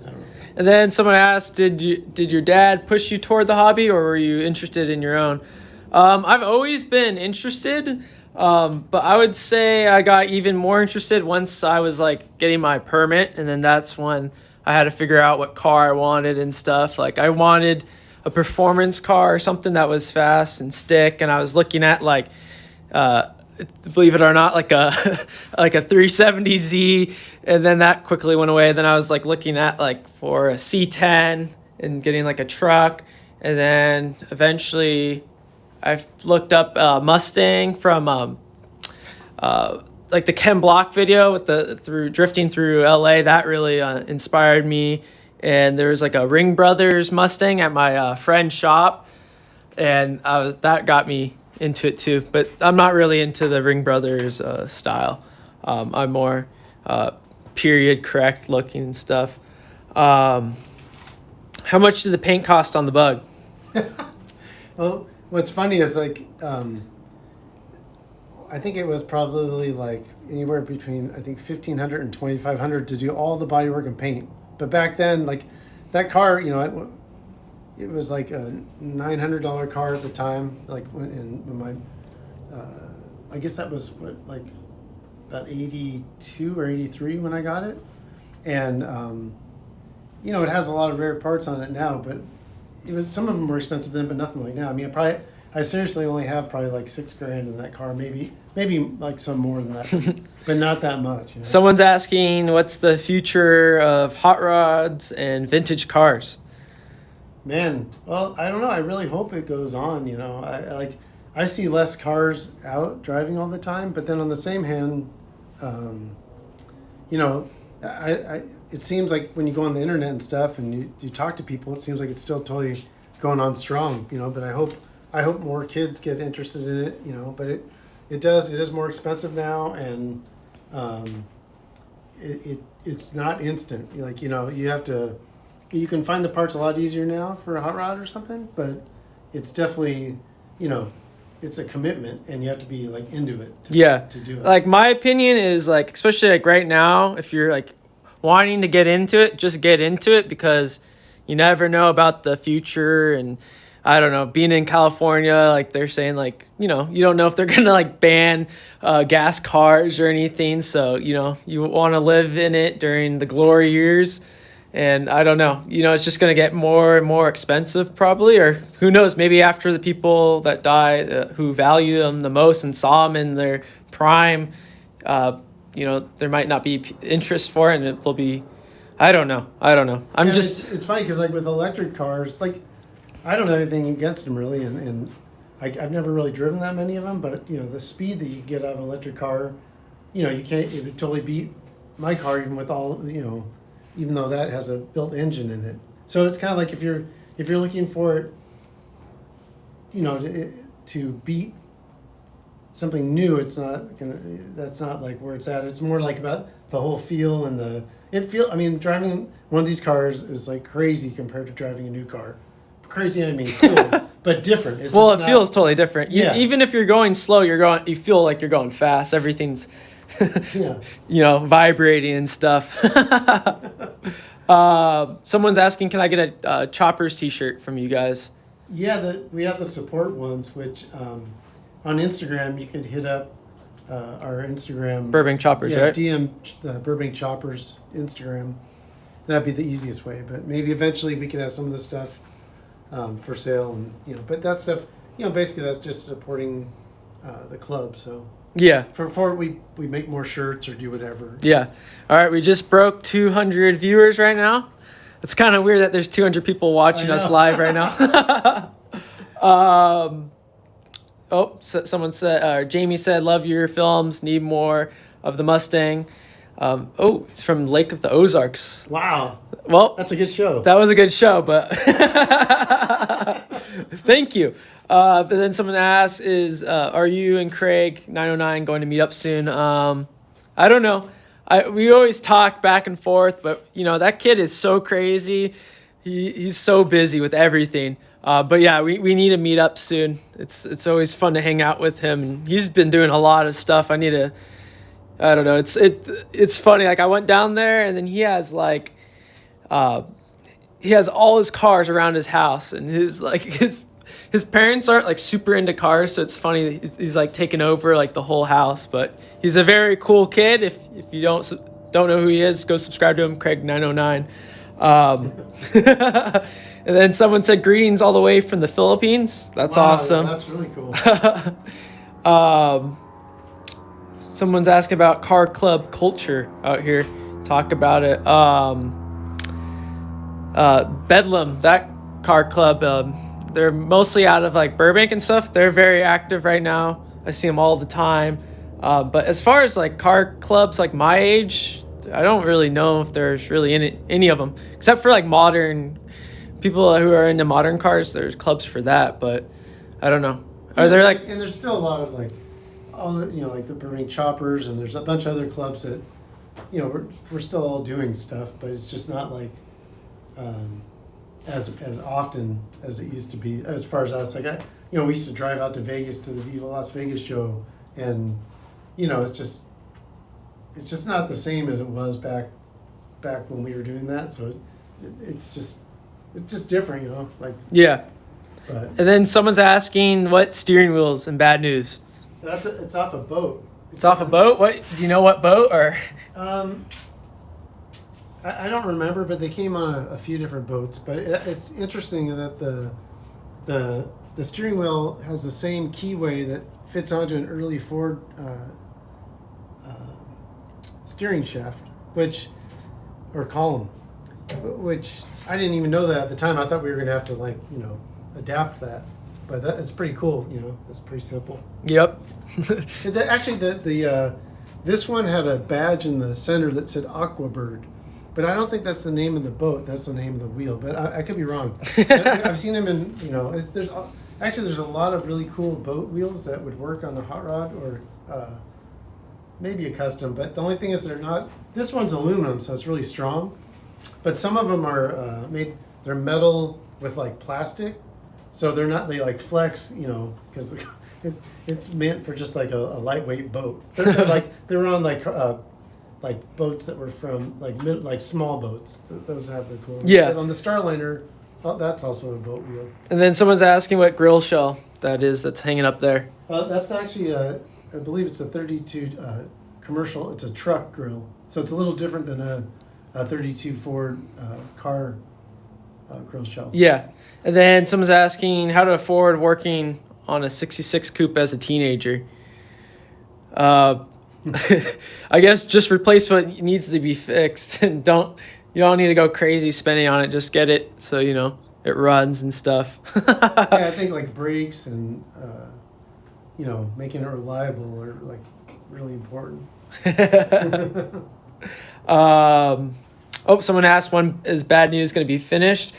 know. And then someone asked, did your dad push you toward the hobby, or were you interested in your own? I've always been interested, but I would say I got even more interested once I was like getting my permit, and then that's when I had to figure out what car I wanted and stuff. Like I wanted a performance car or something that was fast and stick, and I was looking at like believe it or not, like a 370Z, and then that quickly went away. Then I was like looking at like for a C10 and getting like a truck, and then eventually I looked up Mustang from like the Ken Block video with through drifting through LA. That really inspired me. And there was like a Ring Brothers Mustang at my friend's shop, and that got me into it too. But I'm not really into the Ring Brothers style. I'm more period correct looking and stuff. How much did the paint cost on the Bug? Well, what's funny is like I think it was probably like anywhere between $1,500 and $2,500 to do all the bodywork and paint. But back then, like that car, it was like a $900 car at the time. Like when my, I guess that was like about 82 or 83 when I got it, and it has a lot of rare parts on it now. But some of them were expensive then, but nothing like now. I mean, I seriously only have probably like $6,000 in that car, maybe like some more than that, but not that much. Someone's asking, what's the future of hot rods and vintage cars? Man, well, I don't know. I really hope it goes on. I see less cars out driving all the time, but then on the same hand, it seems like when you go on the internet and stuff and you talk to people, it seems like it's still totally going on strong. But I hope more kids get interested in it. But it is more expensive now, and it's not instant. Like you have to. You can find the parts a lot easier now for a hot rod or something, but it's definitely, it's a commitment, and you have to be like into it to do it. Like my opinion is like, especially like right now, if you're like wanting to get into it, just get into it, because you never know about the future. And I don't know, being in California, like they're saying like, you don't know if they're going to like ban gas cars or anything. So, you want to live in it during the glory years. And I don't know, it's just going to get more and more expensive probably, or who knows, maybe after the people that die who value them the most and saw them in their prime, there might not be interest for it, and it will be, I don't know. It's funny because like with electric cars, like I don't have anything against them really, and I've never really driven that many of them, but the speed that you get out of an electric car, it would totally beat my car even with all, even though that has a built engine in it. So it's kind of like if you're if you're looking for it, to beat something new, that's not like where it's at. It's more like about the whole feel and driving one of these cars is like crazy compared to driving a new car. Crazy, I mean, cool, but different. It's Well, just it feels totally different. Yeah. Even if you're going slow, you feel like you're going fast. Everything's, yeah. vibrating and stuff. Someone's asking, can I get a Choppers t-shirt from you guys? Yeah, we have the support ones, which on Instagram you could hit up our Instagram. Burbank Choppers, yeah, right? DM the Burbank Choppers Instagram. That'd be the easiest way, but maybe eventually we could have some of the stuff for sale, and but that stuff, basically that's just supporting the club. So Yeah. for we make more shirts or do whatever. Yeah. All right. We just broke 200 viewers right now. It's kind of weird that there's 200 people watching us live right now. Someone said, Jamie said, love your films, need more of the Mustang. It's from Lake of the Ozarks. Wow. Well, That's a good show. that was a good show, but thank you. But then someone asks, are you and Craig 909 going to meet up soon? I don't know. We always talk back and forth, but that kid is so crazy. He's so busy with everything. But yeah, we need to meet up soon. It's always fun to hang out with him, and he's been doing a lot of stuff. I don't know. It's funny. Like, I went down there, and then he has he has all his cars around his house, and his parents aren't like super into cars, so it's funny. He's like taking over like the whole house, but he's a very cool kid. If you don't know who he is, go subscribe to him, Craig 909. And then someone said greetings all the way from the Philippines. That's awesome. Yeah, that's really cool. Someone's asking about car club culture out here. Talk about it. Bedlam, that car club, they're mostly out of like Burbank and stuff. They're very active right now. I see them all the time. But as far as like car clubs like my age, I don't really know if there's really any of them, except for like modern people who are into modern cars. There's clubs for that, but I don't know. Are there like? And there's still a lot of like, all the, like the Burbank Choppers, and there's a bunch of other clubs that, we're still all doing stuff, but it's just not like as often as it used to be. As far as us, like we used to drive out to Vegas to the Viva Las Vegas show, and it's just not the same as it was back when we were doing that. So it's just different, like. Yeah. But And then someone's asking what steering wheels and bad news. it's off a boat. It's off a boat. What do you know? What boat or? I don't remember, but they came on a few different boats. But it's interesting that the steering wheel has the same keyway that fits onto an early Ford steering shaft, or column, which I didn't even know that at the time. I thought we were going to have to adapt that, but it's pretty cool. It's pretty simple. Yep. Actually, this one had a badge in the center that said Aquabird, but I don't think that's the name of the boat. That's the name of the wheel, but I could be wrong. I've seen them in, there's a lot of really cool boat wheels that would work on a hot rod or maybe a custom, but the only thing is this one's aluminum, so it's really strong, but some of them are they're metal with like plastic, so they like flex, because it's meant for just like a lightweight boat. They were on like boats that were from like small boats. Those have the cool. Yeah. But on the Starliner, that's also a boat wheel. And then someone's asking what grill shell that's hanging up there. That's actually I believe it's a 32 commercial. It's a truck grill, so it's a little different than a 32 Ford car grill shell. Yeah. And then someone's asking how to afford working on a 66 coupe as a teenager. I guess just replace what needs to be fixed, and you don't need to go crazy spending on it. Just get it so it runs and stuff. Yeah, I think like brakes and making it reliable are like really important. Someone asked when is Bad News going to be finished.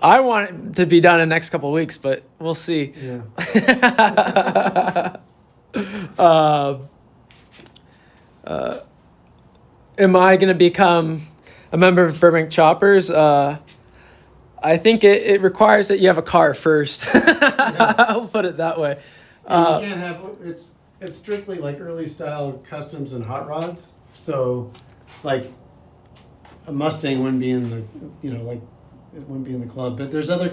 I want it to be done in the next couple of weeks, but we'll see. Yeah. Am I going to become a member of Burbank Choppers? I think it requires that you have a car first. I'll put it that way. And you can't have it's strictly like early style customs and hot rods. So, like a Mustang wouldn't be in the like it wouldn't be in the club. But there's other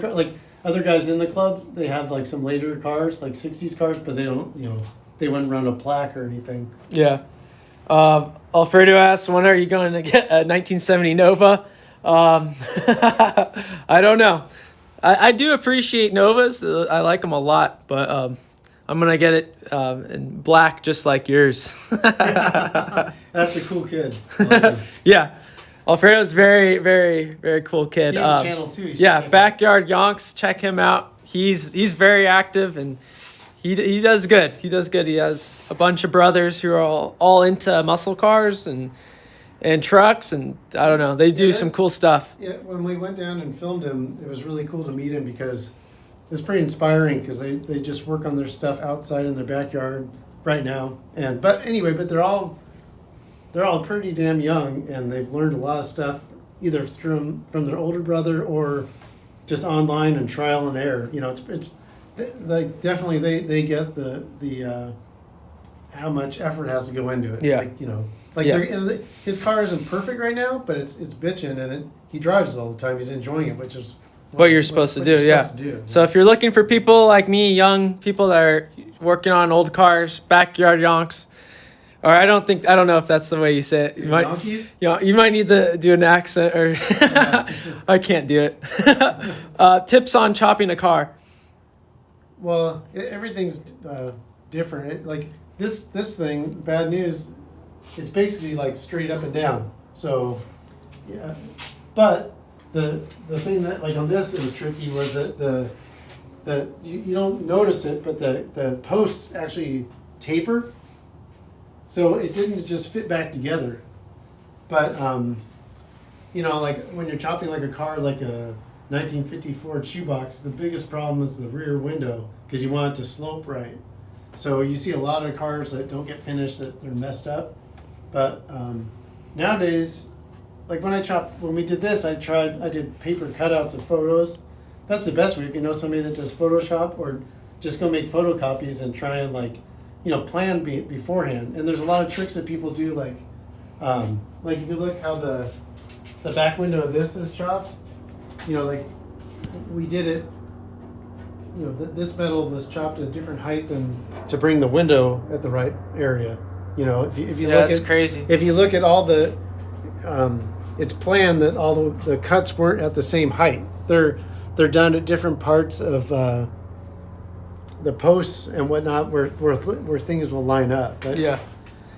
other guys in the club. They have like some later cars, like '60s cars, but they don't they wouldn't run a plaque or anything. Yeah. Alfredo asks, when are you going to get a 1970 Nova? I don't know. I do appreciate Novas. I like them a lot, but I'm going to get it in black just like yours. That's a cool kid. I like him. Yeah. Alfredo's very, very, very cool kid. He has a channel too. Yeah, Backyard Yonks. Check him out. He's very active and he does good. He does good. He has a bunch of brothers who are all into muscle cars and trucks, and I don't know. They do some cool stuff. Yeah, when we went down and filmed him, it was really cool to meet him because it's pretty inspiring because they just work on their stuff outside in their backyard right now. But they're all pretty damn young, and they've learned a lot of stuff either from their older brother or just online and trial and error. It's like definitely they get the how much effort has to go into it. Yeah. His car isn't perfect right now, but it's bitching, and he drives it all the time. He's enjoying it, which is what you're supposed to do. Yeah. So if you're looking for people like me, young people that are working on old cars, Backyard Yonks, or I don't know if that's the way you say it. You might need to do an accent, or I can't do it. Tips on chopping a car. Well, everything's different. Like this thing, bad news. It's basically like straight up and down. So, yeah. But the thing that like on this is tricky was that you don't notice it, but the posts actually taper. So it didn't just fit back together. But like when you're chopping like a car like a 1954 shoebox, the biggest problem is the rear window because you want it to slope right. So you see a lot of cars that don't get finished that they're messed up. But nowadays, like when we did this, I did paper cutouts of photos. That's the best way if you know somebody that does Photoshop, or just go make photocopies and try and plan beforehand. And there's a lot of tricks that people do, like if you look how the back window of this is chopped, like we did it. This metal was chopped at a different height to bring the window at the right area. If you look that's at crazy. If you look at all the, it's planned that all the cuts weren't at the same height. They're done at different parts of the posts and whatnot where things will line up. But, Yeah.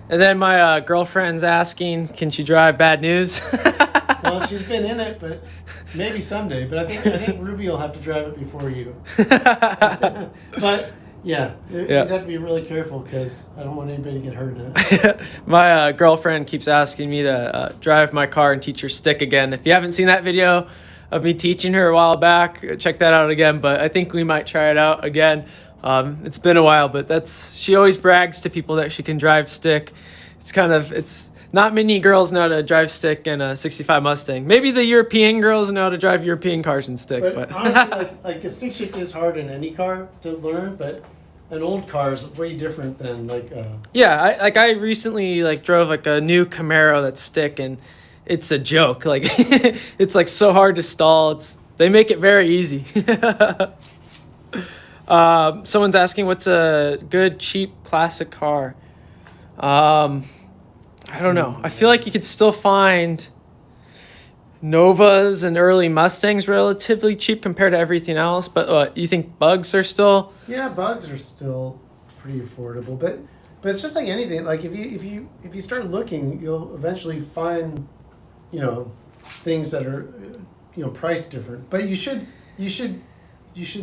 And then my girlfriend's asking, can she drive Bad News? Well, she's been in it, but maybe someday. But I think Ruby will have to drive it before you. But. Yeah, you'd have to be really careful because I don't want anybody to get hurt in it. My girlfriend keeps asking me to drive my car and teach her stick again. If you haven't seen that video of me teaching her a while back, check that out again. But I think we might try it out again. It's been a while, but she always brags to people that she can drive stick. It's not many girls know how to drive stick in a 65 Mustang. Maybe the European girls know how to drive European cars and stick. But honestly, like a stick shift is hard in any car to learn, but an old car is way different than Yeah, I recently drove a new Camaro that's stick, and it's a joke. It's so hard to stall. They make it very easy. Someone's asking what's a good cheap classic car. I don't know. I feel like you could still find Novas and early Mustangs relatively cheap compared to everything else. But you think Bugs are still? Yeah, Bugs are still pretty affordable. But it's just like anything. Like if you start looking, you'll eventually find, things that are, priced different. But you should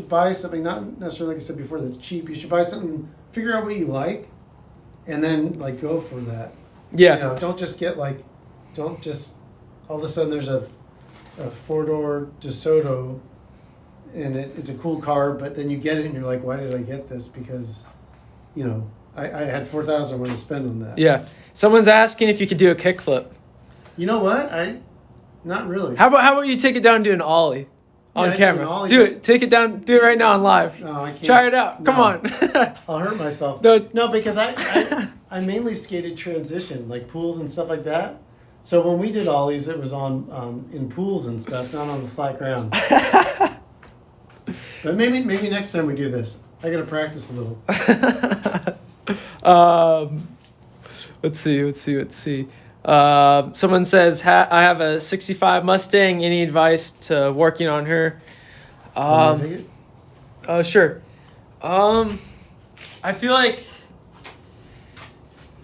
buy something, not necessarily like I said before, that's cheap. You should buy something, figure out what you like, and then go for that. Yeah. Don't just all of a sudden there's a 4-door DeSoto and it's a cool car, but then you get it and you're like, why did I get this? Because, you know, I had $4,000 I wanted to spend on that. Yeah. Someone's asking if you could do a kickflip. You know what? Not really. How about you take it down and do an ollie on camera? Do it. Take it down. Do it right now on live. No, I can't. Try it out. Come on. I'll hurt myself. No, because I mainly skated transition, like pools and stuff like that. So when we did ollies, it was on in pools and stuff, not on the flat ground. But maybe next time we do this, I got to practice a little. Let's see. Someone says, I have a 65 Mustang. Any advice to working on her? Sure. I feel like,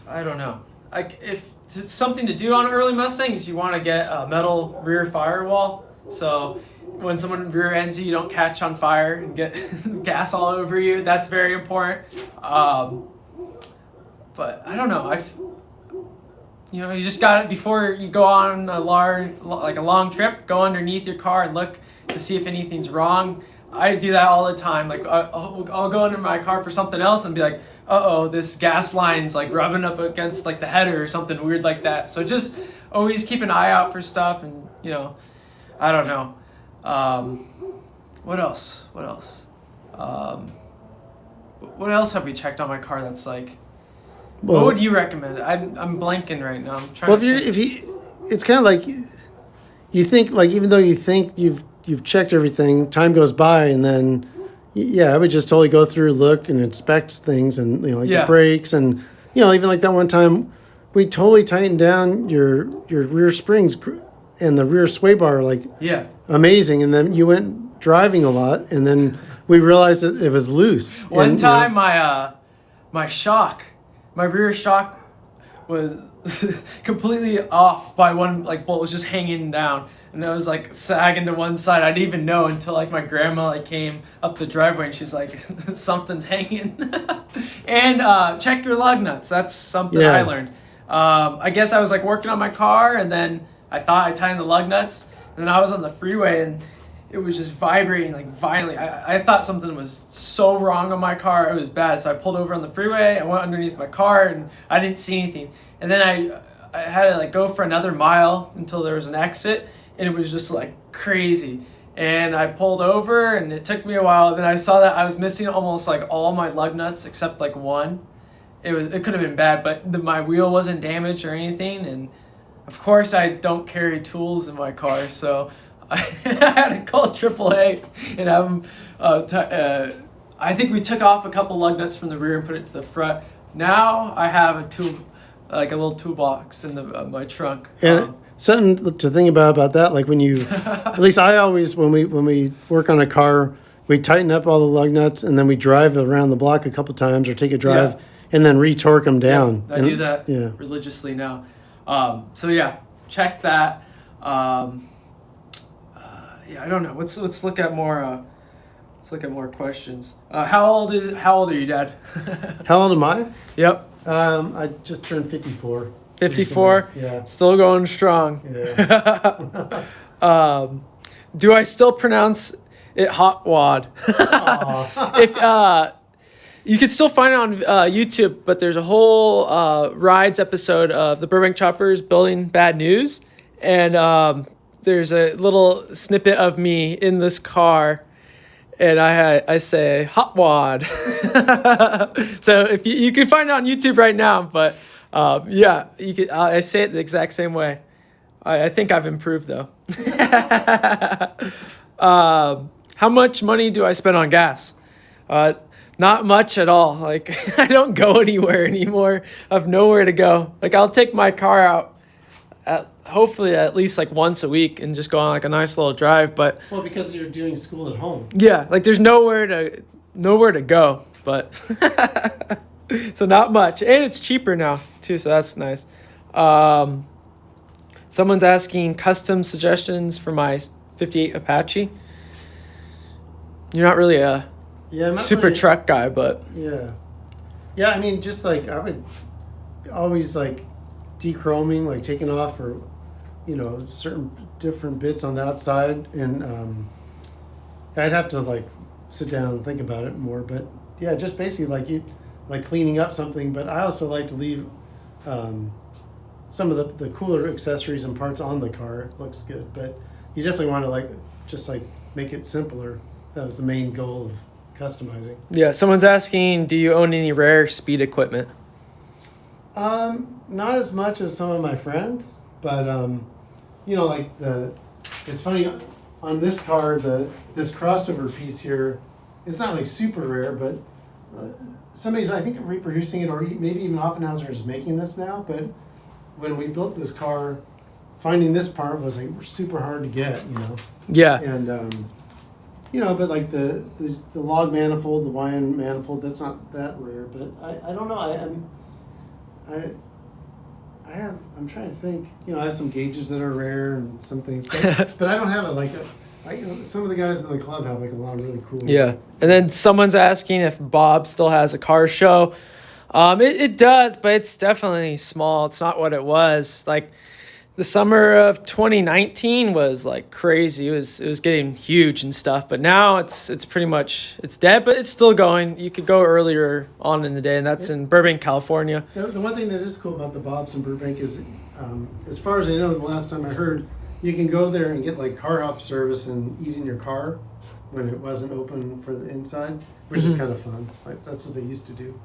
I don't know. If it's something to do on an early Mustang is you want to get a metal rear firewall. So when someone rear ends you, you don't catch on fire and get gas all over you. That's very important. But I don't know. You just got it before you go on a long trip. Go underneath your car and look to see if anything's wrong. I do that all the time. Like I'll go under my car for something else and be like, this gas line's like rubbing up against like the header or something weird like that. So just always keep an eye out for stuff, and I don't know. What else? What else have we checked on my car that's like? What would you recommend? I'm blanking right now. I'm trying. It's kind of like you think, like, even though you think you've checked everything, time goes by, and then I would just totally go through, look, and inspect things, and the brakes, and even like that one time, we totally tightened down your rear springs and the rear sway bar, amazing, and then you went driving a lot, and then we realized that it was loose. One time, my rear shock was completely off by one bolt was just hanging down, and it was like sagging to one side. I didn't even know until my grandma came up the driveway and she's like, something's hanging. And check your lug nuts. That's something I learned. I guess I was working on my car, and then I thought I tightened the lug nuts, and then I was on the freeway and it was just vibrating violently. I thought something was so wrong on my car. It was bad. So I pulled over on the freeway. I went underneath my car and I didn't see anything. And then I had to go for another mile until there was an exit, and it was just crazy. And I pulled over, and it took me a while. And then I saw that I was missing almost all my lug nuts except one. It could have been bad, but my wheel wasn't damaged or anything. And of course I don't carry tools in my car, so I had to call AAA and have them. I think we took off a couple lug nuts from the rear and put it to the front. Now I have a little toolbox in my trunk. And something to think about that, when you, at least I always, when we work on a car, we tighten up all the lug nuts, and then we drive around the block a couple times or take a drive and then re-torque them down. I do that religiously now. Check that. I don't know. Let's look at more. Let's look at more questions. How old are you, Dad? How old am I? Yep. I just turned 54. 54? Yeah. Still going strong. Yeah. Do I still pronounce it hot wad? If you can still find it on YouTube, but there's a whole rides episode of the Burbank Choppers building bad news, and there's a little snippet of me in this car, and I say hot wad. So if you can find it on YouTube right now, but you can. I say it the exact same way. I think I've improved though. How much money do I spend on gas? Not much at all. I don't go anywhere anymore. I have nowhere to go. I'll take my car out hopefully at least once a week and just go on a nice little drive. But because you're doing school at home. Yeah, there's nowhere to go. But so not much, and it's cheaper now too. So that's nice. Someone's asking custom suggestions for my '58 Apache. You're not really a super truck guy, but I mean, just I would always dechroming, taking off, or certain different bits on the outside, and I'd have to like sit down and think about it more, but yeah, just basically like cleaning up something. But I also like to leave some of the cooler accessories and parts on the car. It looks good, but you definitely want to just make it simpler. That was the main goal of customizing. Yeah, someone's asking, do you own any rare speed equipment? Not as much as some of my friends, but it's funny on this car, this crossover piece here, it's not like super rare, but somebody's, I think, reproducing it, or maybe even Offenhauser is making this now. But when we built this car, finding this part was like super hard to get, Yeah. And but like the log manifold, the YN manifold, that's not that rare. But I don't know. I'm trying to think. I have some gauges that are rare and some things, but I don't have some of the guys in the club have like a lot of really cool. Yeah, and then someone's asking if Bob still has a car show. It does, but it's definitely small. It's not what it was. Like the summer of 2019 was like crazy. It was getting huge and stuff, but now it's pretty much dead, but it's still going. You could go earlier on in the day, and that's in Burbank, California. The one thing that is cool about the Bob's in Burbank is, as far as I know, the last time I heard, you can go there and get like car hop service and eat in your car when it wasn't open for the inside, which is kind of fun. Like that's what they used to do.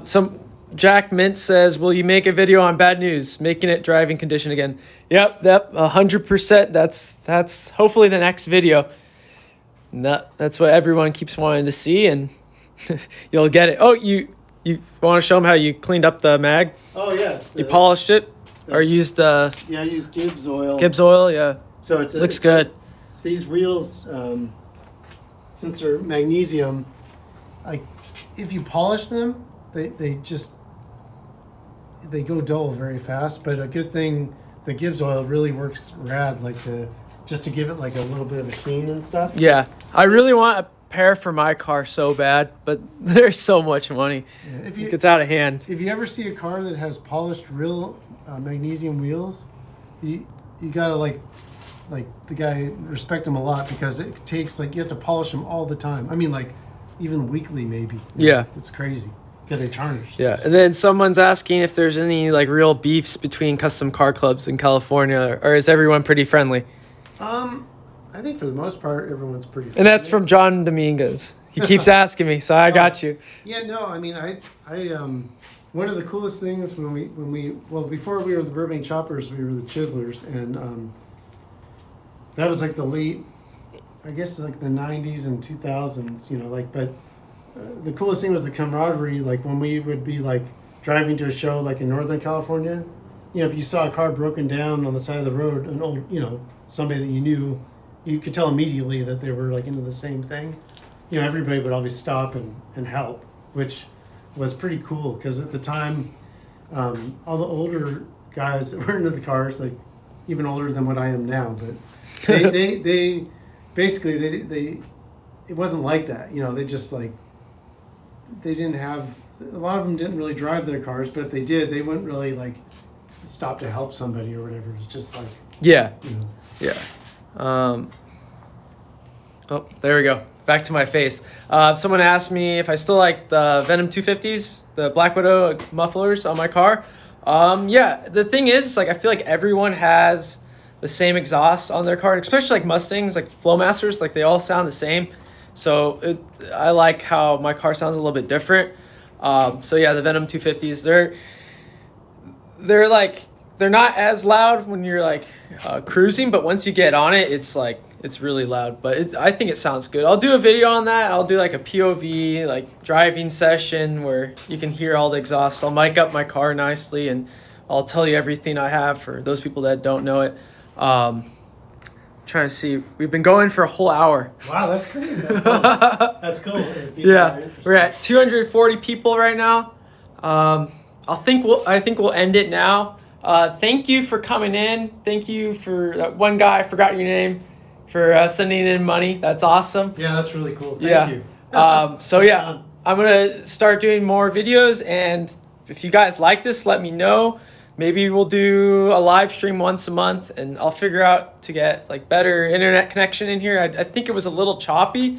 Some Jack Mint says, will you make a video on bad news, making it driving condition again? Yep, 100%. That's hopefully the next video. And that's what everyone keeps wanting to see, and you'll get it. Oh, you want to show them how you cleaned up the mag? Oh yeah. You polished it, or used I used Gibbs oil. Gibbs oil, yeah. So looks good. These wheels, since they're magnesium, if you polish them, they go dull very fast. But a good thing, the Gibbs oil really works rad, to give it like a little bit of a sheen and stuff. Yeah, I really want a pair for my car so bad, but there's so much money. Yeah, it gets out of hand. If you ever see a car that has polished real magnesium wheels, you gotta like the guy, respect him a lot, because it takes you have to polish them all the time. I mean, even weekly maybe. Yeah, it's crazy because they tarnish. Yeah, and then someone's asking if there's any real beefs between custom car clubs in California, or is everyone pretty friendly? I think for the most part everyone's pretty friendly. And that's from John Dominguez. He keeps asking me, so I got you. Yeah, no, I mean, I one of the coolest things before we were the Burbank Choppers, we were the Chiselers, and that was the late, I guess the 90s and 2000s, but the coolest thing was the camaraderie, when we would be driving to a show in Northern California, if you saw a car broken down on the side of the road, an old, somebody that you knew, you could tell immediately that they were into the same thing. Everybody would always stop and help, which was pretty cool, because at the time, all the older guys that were into the cars, even older than what I am now, but they basically they it wasn't like that. They just they didn't have, a lot of them didn't really drive their cars, but if they did, they wouldn't really stop to help somebody or whatever. It was just yeah. Oh, there we go. Back to my face. Someone asked me if I still like the Venom 250s, the Black Widow mufflers on my car. Yeah, the thing is, I feel like everyone has the same exhaust on their car, especially Mustangs, Flowmasters, they all sound the same. So I like how my car sounds a little bit different. So yeah, the Venom 250s, they're not as loud when you're cruising, but once you get on it, it's really loud. But I think it sounds good. I'll do a video on that. I'll do a POV driving session where you can hear all the exhaust. I'll mic up my car nicely, and I'll tell you everything I have for those people that don't know it. Trying to see, we've been going for a whole hour. Wow, that's crazy. That's cool. Yeah, we're at 240 people right now. I think we'll end it now. Thank you for coming in. Thank you for that one guy, I forgot your name, for sending in money. That's awesome. Yeah, that's really cool. Thank you. So yeah, fun. I'm gonna start doing more videos, and if you guys like this, let me know. maybe we'll do a live stream once a month, and I'll figure out to get like better internet connection in here. I think it was a little choppy.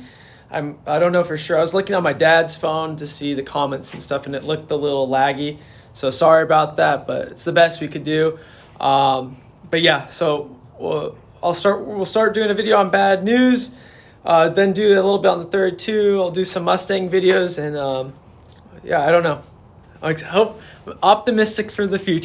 I don't know for sure. I was looking on my dad's phone to see the comments and stuff, and it looked a little laggy. So sorry about that, but it's the best we could do. But yeah, so we'll start doing a video on bad news. Then do a little bit on the third too. I'll do some Mustang videos, and yeah, I don't know. I'm optimistic for the future.